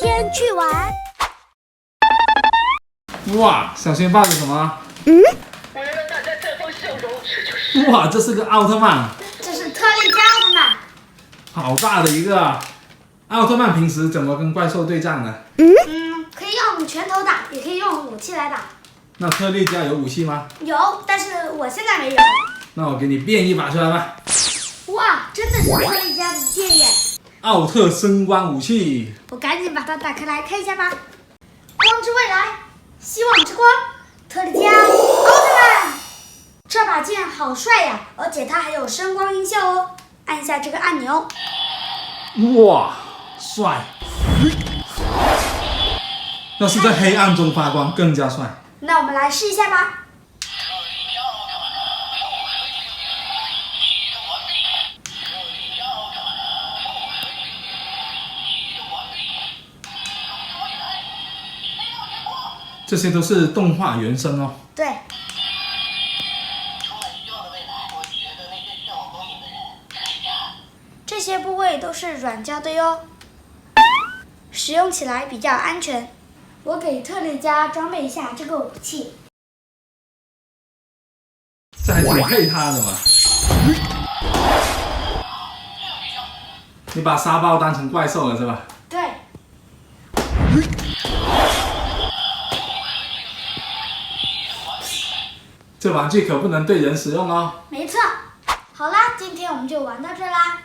天去玩。哇，小新抱着什么？嗯？我要让大家绽放笑容，这就是。哇，这是个奥特曼，这是特利迦奥特曼。好大的一个啊！奥特曼平时怎么跟怪兽对战呢？可以用拳头打，也可以用武器来打。那特利迦有武器吗？有，但是我现在没有。那我给你变一把出来吧。哇，真的是特利迦的剑耶！奥特声光武器，我赶紧把它打开来看一下吧。光之未来，希望之光，特利迦奥特曼。这把剑好帅呀，而且它还有声光音效哦。按下这个按钮。哇，帅！要是在黑暗中发光，更加帅。那我们来试一下吧。这些都是动画原声哦。对。这些部位都是软胶的哟，使用起来比较安全。我给特利迦装备一下这个武器。这还挺配他的嘛。你把沙包当成怪兽了是吧？对。这玩具可不能对人使用哦。没错。好啦，今天我们就玩到这啦。